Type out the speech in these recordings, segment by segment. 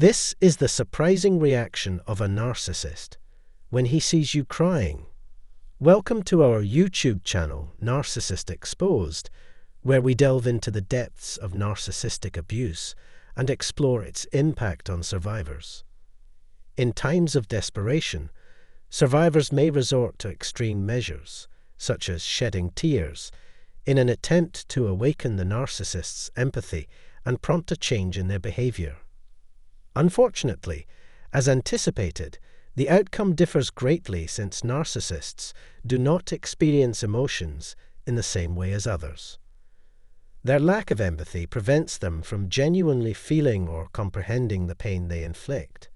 This is the surprising reaction of a narcissist when he sees you crying. Welcome to our YouTube channel, Narcissist Exposed, where we delve into the depths of narcissistic abuse and explore its impact on survivors. In times of desperation, survivors may resort to extreme measures, such as shedding tears, in an attempt to awaken the narcissist's empathy and prompt a change in their behavior. Unfortunately, as anticipated, the outcome differs greatly since narcissists do not experience emotions in the same way as others. Their lack of empathy prevents them from genuinely feeling or comprehending the pain they inflict.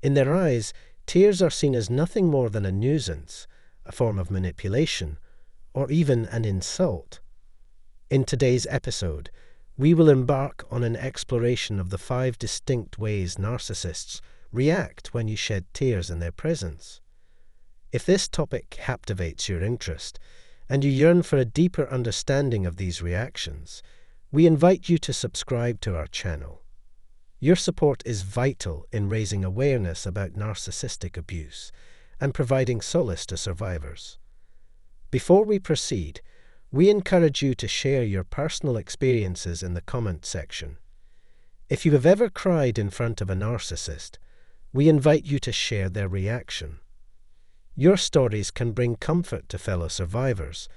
In their eyes, tears are seen as nothing more than a nuisance, a form of manipulation, or even an insult. In today's episode, we will embark on an exploration of the 5 distinct ways narcissists react when you shed tears in their presence. If this topic captivates your interest, and you yearn for a deeper understanding of these reactions, we invite you to subscribe to our channel. Your support is vital in raising awareness about narcissistic abuse and providing solace to survivors. Before we proceed, we encourage you to share your personal experiences in the comment section. If you have ever cried in front of a narcissist, we invite you to share their reaction. Your stories can bring comfort to fellow survivors,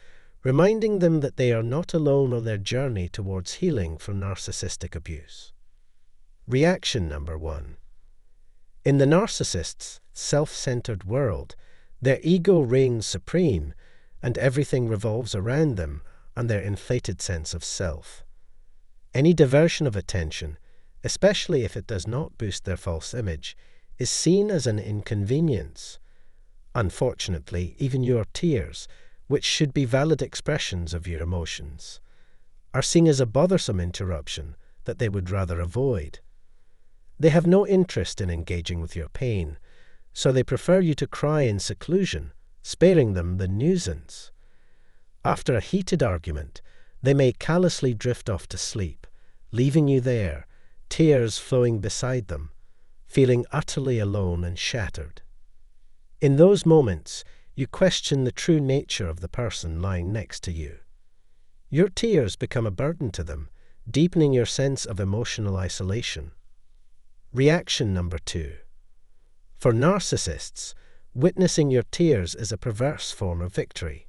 reminding them that they are not alone on their journey towards healing from narcissistic abuse. Reaction number 1. In the narcissist's self-centered world, their ego reigns supreme, and everything revolves around them and their inflated sense of self. Any diversion of attention, especially if it does not boost their false image, is seen as an inconvenience. Unfortunately, even your tears, which should be valid expressions of your emotions, are seen as a bothersome interruption that they would rather avoid. They have no interest in engaging with your pain, so they prefer you to cry in seclusion, sparing them the nuisance. After a heated argument, they may callously drift off to sleep, leaving you there, tears flowing beside them, feeling utterly alone and shattered. In those moments, you question the true nature of the person lying next to you. Your tears become a burden to them, deepening your sense of emotional isolation. Reaction number 2. For narcissists, witnessing your tears is a perverse form of victory.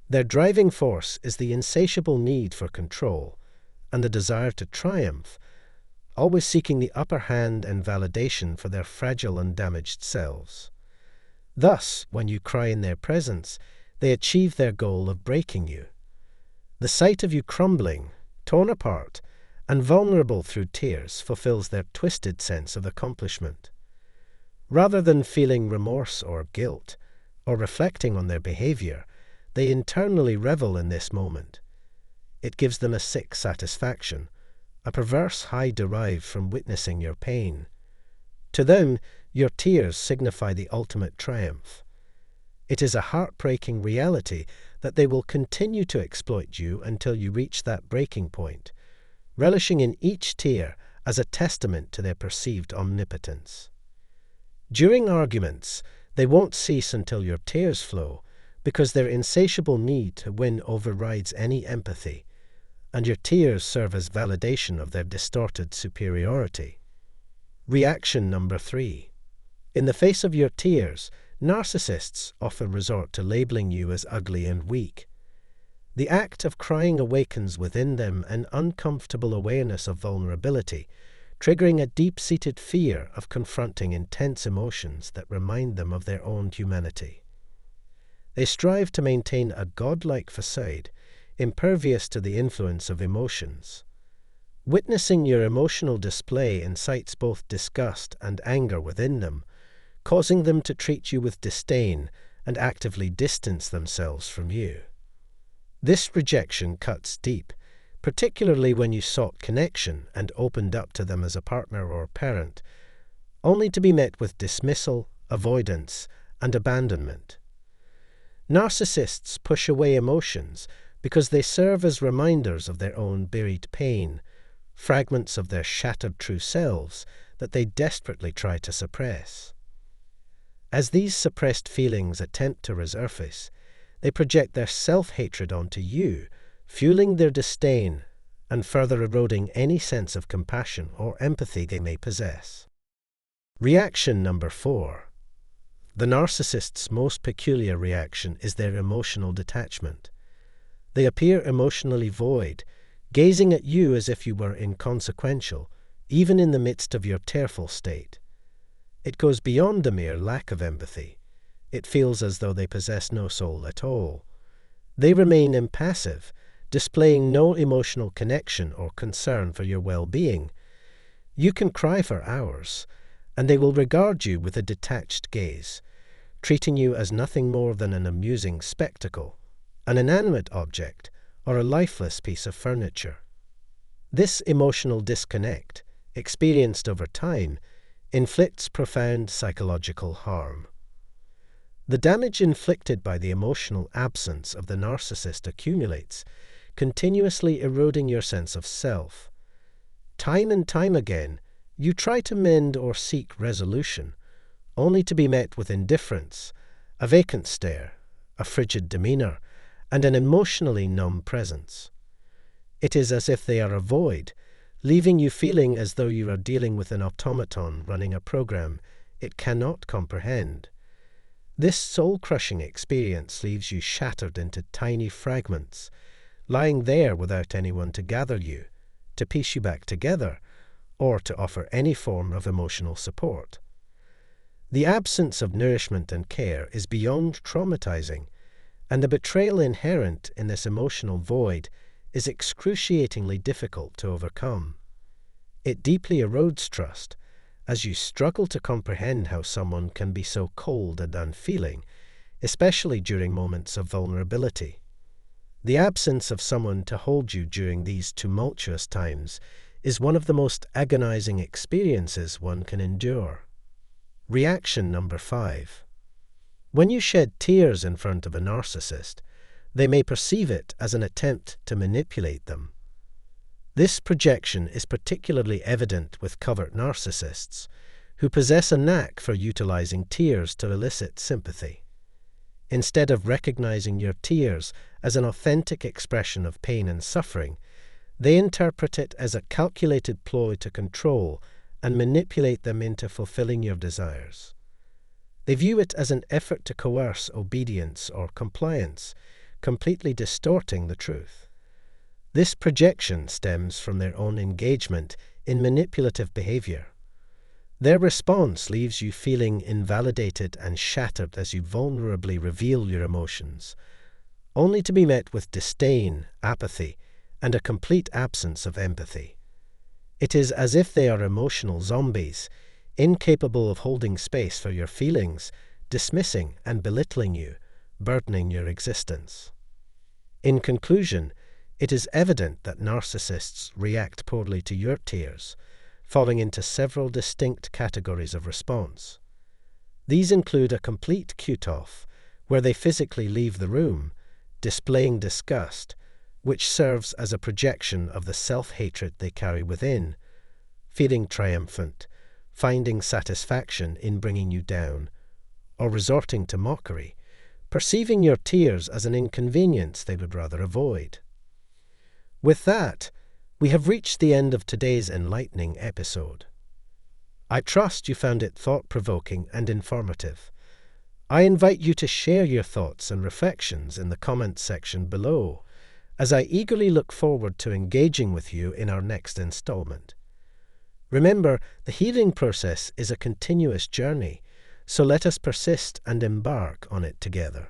Their driving force is the insatiable need for control and the desire to triumph, always seeking the upper hand and validation for their fragile and damaged selves. Thus, when you cry in their presence, they achieve their goal of breaking you. The sight of you crumbling, torn apart, and vulnerable through tears fulfills their twisted sense of accomplishment. Rather than feeling remorse or guilt, or reflecting on their behavior, they internally revel in this moment. It gives them a sick satisfaction, a perverse high derived from witnessing your pain. To them, your tears signify the ultimate triumph. It is a heartbreaking reality that they will continue to exploit you until you reach that breaking point, relishing in each tear as a testament to their perceived omnipotence. During arguments, they won't cease until your tears flow, because their insatiable need to win overrides any empathy, and your tears serve as validation of their distorted superiority. Reaction number 3. In the face of your tears, narcissists often resort to labeling you as ugly and weak. The act of crying awakens within them an uncomfortable awareness of vulnerability, triggering a deep-seated fear of confronting intense emotions that remind them of their own humanity. They strive to maintain a godlike facade, impervious to the influence of emotions. Witnessing your emotional display incites both disgust and anger within them, causing them to treat you with disdain and actively distance themselves from you. This rejection cuts deep, particularly when you sought connection and opened up to them as a partner or parent, only to be met with dismissal, avoidance, and abandonment. Narcissists push away emotions because they serve as reminders of their own buried pain, fragments of their shattered true selves that they desperately try to suppress. As these suppressed feelings attempt to resurface, they project their self-hatred onto you, fueling their disdain and further eroding any sense of compassion or empathy they may possess. Reaction number 4. The narcissist's most peculiar reaction is their emotional detachment. They appear emotionally void, gazing at you as if you were inconsequential, even in the midst of your tearful state. It goes beyond a mere lack of empathy. It feels as though they possess no soul at all. They remain impassive, displaying no emotional connection or concern for your well-being. You can cry for hours, and they will regard you with a detached gaze, treating you as nothing more than an amusing spectacle, an inanimate object, or a lifeless piece of furniture. This emotional disconnect, experienced over time, inflicts profound psychological harm. The damage inflicted by the emotional absence of the narcissist accumulates, continuously eroding your sense of self. Time and time again, you try to mend or seek resolution, only to be met with indifference, a vacant stare, a frigid demeanor, and an emotionally numb presence. It is as if they are a void, leaving you feeling as though you are dealing with an automaton running a program it cannot comprehend. This soul-crushing experience leaves you shattered into tiny fragments, lying there without anyone to gather you, to piece you back together, or to offer any form of emotional support. The absence of nourishment and care is beyond traumatizing, and the betrayal inherent in this emotional void is excruciatingly difficult to overcome. It deeply erodes trust, as you struggle to comprehend how someone can be so cold and unfeeling, especially during moments of vulnerability. The absence of someone to hold you during these tumultuous times is one of the most agonizing experiences one can endure. Reaction number 5. When you shed tears in front of a narcissist, they may perceive it as an attempt to manipulate them. This projection is particularly evident with covert narcissists, who possess a knack for utilizing tears to elicit sympathy. Instead of recognizing your tears as an authentic expression of pain and suffering, they interpret it as a calculated ploy to control and manipulate them into fulfilling your desires. They view it as an effort to coerce obedience or compliance, completely distorting the truth. This projection stems from their own engagement in manipulative behavior. Their response leaves you feeling invalidated and shattered as you vulnerably reveal your emotions, only to be met with disdain, apathy, and a complete absence of empathy. It is as if they are emotional zombies, incapable of holding space for your feelings, dismissing and belittling you, burdening your existence. In conclusion, it is evident that narcissists react poorly to your tears, falling into several distinct categories of response. These include a complete cut-off, where they physically leave the room, displaying disgust, which serves as a projection of the self-hatred they carry within, feeling triumphant, finding satisfaction in bringing you down, or resorting to mockery, perceiving your tears as an inconvenience they would rather avoid. With that, we have reached the end of today's enlightening episode. I trust you found it thought-provoking and informative. I invite you to share your thoughts and reflections in the comments section below, as I eagerly look forward to engaging with you in our next installment. Remember, the healing process is a continuous journey, so let us persist and embark on it together.